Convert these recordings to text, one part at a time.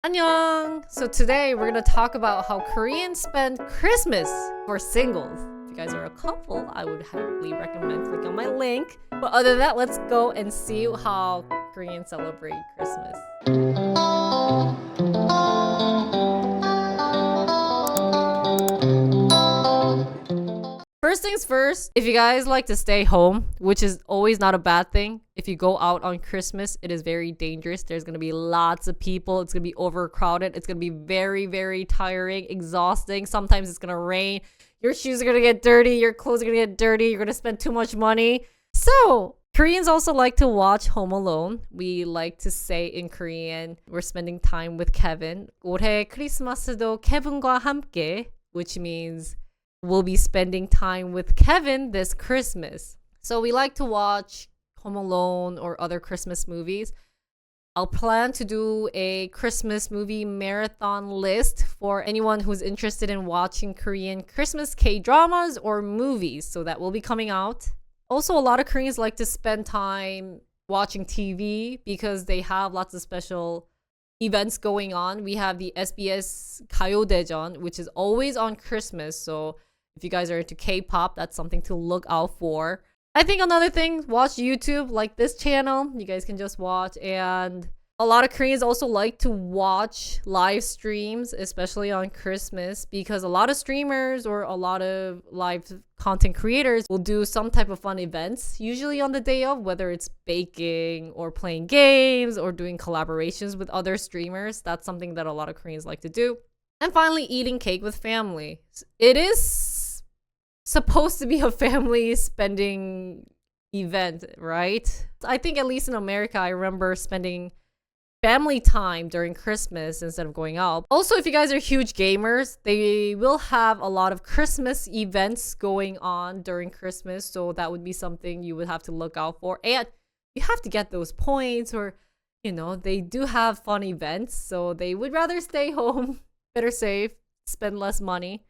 안녕! So today we're gonna talk about how Koreans spend Christmas for singles. If you guys are a couple, I would highly recommend clicking on my link. But other than that, let's go and see how Koreans celebrate Christmas. First things first, if you guys like to stay home, which is always not a bad thing, if you go out on Christmas, it is very dangerous. There's going to be lots of people. It's going to be overcrowded. It's going to be very, very tiring, exhausting. Sometimes it's going to rain. Your shoes are going to get dirty. Your clothes are going to get dirty. You're going to spend too much money. So Koreans also like to watch Home Alone. We like to say in Korean, we're spending time with Kevin. 올해 크리스마스도 케빈과 함께, which means we'll be spending time with Kevin this Christmas. So we like to watch Home Alone or other Christmas movies. I'll plan to do a Christmas movie marathon list for anyone who's interested in watching Korean Christmas K-dramas or movies. So that will be coming out. Also, a lot of Koreans like to spend time watching TV because they have lots of special events going on. We have the SBS 가요대전, which is always on Christmas. So if you guys are into K-pop, that's something to look out for. I think another thing, watch YouTube like this channel. You guys can just watch. And a lot of Koreans also like to watch live streams, especially on Christmas, because a lot of streamers or a lot of live content creators will do some type of fun events, usually on the day of, whether it's baking or playing games or doing collaborations with other streamers. That's something that a lot of Koreans like to do. And finally, eating cake with family. It is supposed to be a family spending event, right? I think at least in America, I remember spending family time during Christmas instead of going out. Also, if you guys are huge gamers, they will have a lot of Christmas events going on during Christmas. So that would be something you would have to look out for. And you have to get those points, or, you know, they do have fun events. So they would rather stay home, better safe, spend less money.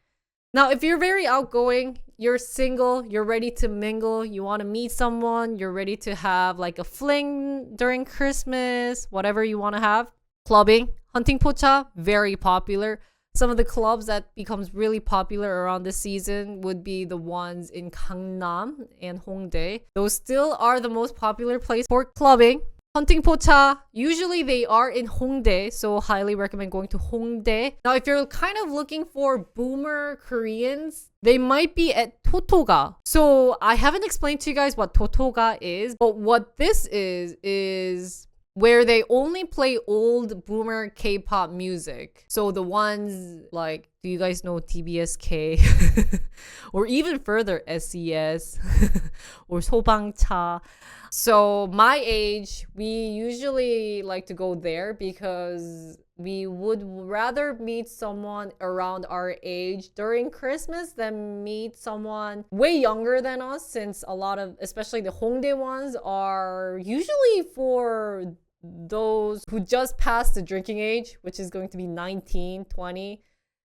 Now, if you're very outgoing, you're single, you're ready to mingle, you want to meet someone, you're ready to have like a fling during Christmas, whatever you want to have. Clubbing, hunting pocha, very popular. Some of the clubs that becomes really popular around this season would be the ones in Gangnam and Hongdae. Those still are the most popular place for clubbing. Hunting pocha, usually they are in Hongdae, so highly recommend going to Hongdae. Now, if you're kind of looking for boomer Koreans, they might be at Totoga. So I haven't explained to you guys what Totoga is, but what this is where they only play old boomer K-pop music. So the ones like, do you guys know TBSK? Or even further, SES or 소방차. So my age, we usually like to go there because we would rather meet someone around our age during Christmas than meet someone way younger than us, since a lot of, especially the Hongdae ones, are usually for those who just passed the drinking age, which is going to be 19, 20.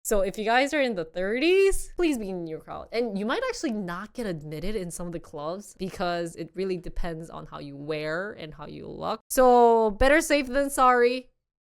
So if you guys are in the 30s, please be in your crowd. And you might actually not get admitted in some of the clubs because it really depends on how you wear and how you look. So better safe than sorry.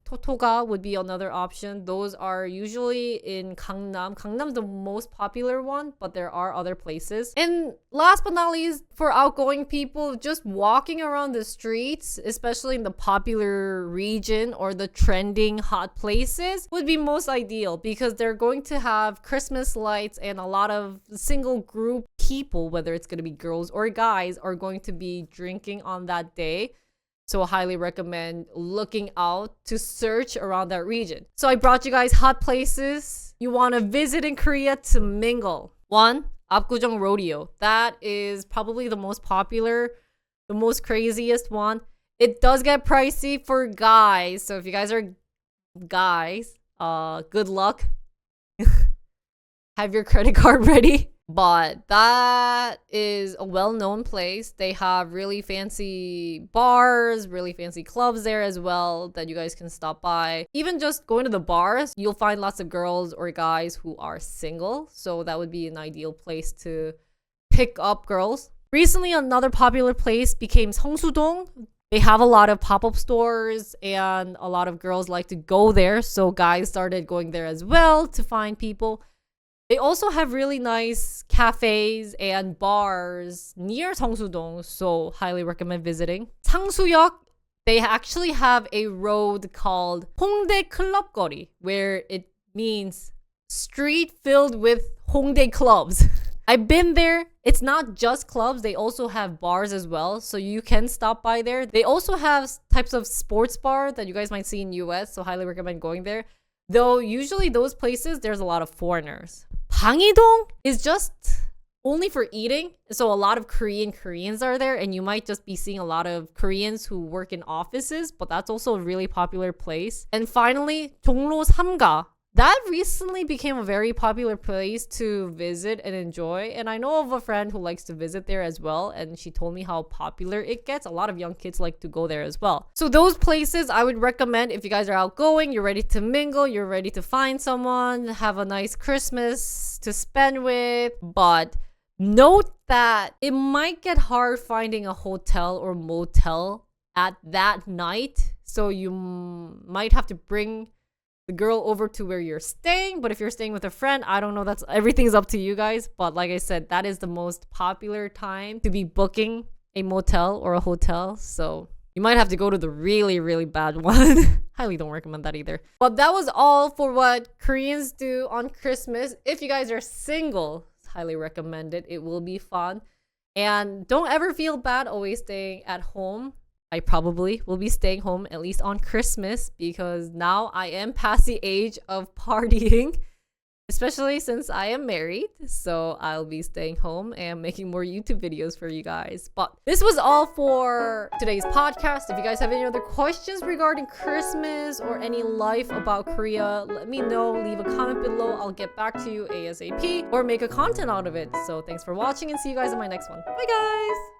Totoga would be another option. Those are usually in Gangnam. Gangnam's the most popular one, but there are other places. And last but not least, for outgoing people, just walking around the streets, especially in the popular region or the trending hot places, would be most ideal because they're going to have Christmas lights, and a lot of single group people, whether it's going to be girls or guys, are going to be drinking on that day. So I highly recommend looking out to search around that region. So I brought you guys hot places you want to visit in Korea to mingle. 1, Apgujeong Rodeo. That is probably the most popular, the most craziest one. It does get pricey for guys. So if you guys are guys, good luck. Have your credit card ready. But that is a well-known place. They have really fancy bars, really fancy clubs there as well that you guys can stop by. Even just going to the bars, you'll find lots of girls or guys who are single. So that would be an ideal place to pick up girls. Recently, another popular place became Seongsu-dong. They have a lot of pop-up stores and a lot of girls like to go there. So guys started going there as well to find people. They also have really nice cafes and bars near 성수동. So highly recommend visiting. 상수역, they actually have a road called 홍대 클럽거리, where it means street filled with Hongdae clubs. I've been there. It's not just clubs. They also have bars as well. So you can stop by there. They also have types of sports bar that you guys might see in US. So highly recommend going there. Though usually those places, there's a lot of foreigners. 방이동 is just only for eating. So a lot of Koreans are there. And you might just be seeing a lot of Koreans who work in offices. But that's also a really popular place. And finally, 종로 3가. That recently became a very popular place to visit and enjoy. And I know of a friend who likes to visit there as well. And she told me how popular it gets. A lot of young kids like to go there as well. So those places I would recommend if you guys are outgoing, you're ready to mingle, you're ready to find someone, have a nice Christmas to spend with. But note that it might get hard finding a hotel or motel at that night. So you might have to bring the girl over to where you're staying. But if you're staying with a friend, I don't know, that's everything's up to you guys. But like I said, that is the most popular time to be booking a motel or a hotel. So you might have to go to the really, really bad one. Highly don't recommend that either. But that was all for what Koreans do on Christmas. If you guys are single, highly recommend it. It will be fun. And don't ever feel bad always staying at home. I probably will be staying home at least on Christmas because now I am past the age of partying, especially since I am married. So I'll be staying home and making more YouTube videos for you guys. But this was all for today's podcast. If you guys have any other questions regarding Christmas or any life about Korea, let me know. Leave a comment below. I'll get back to you ASAP or make a content out of it. So thanks for watching and see you guys in my next one. Bye guys!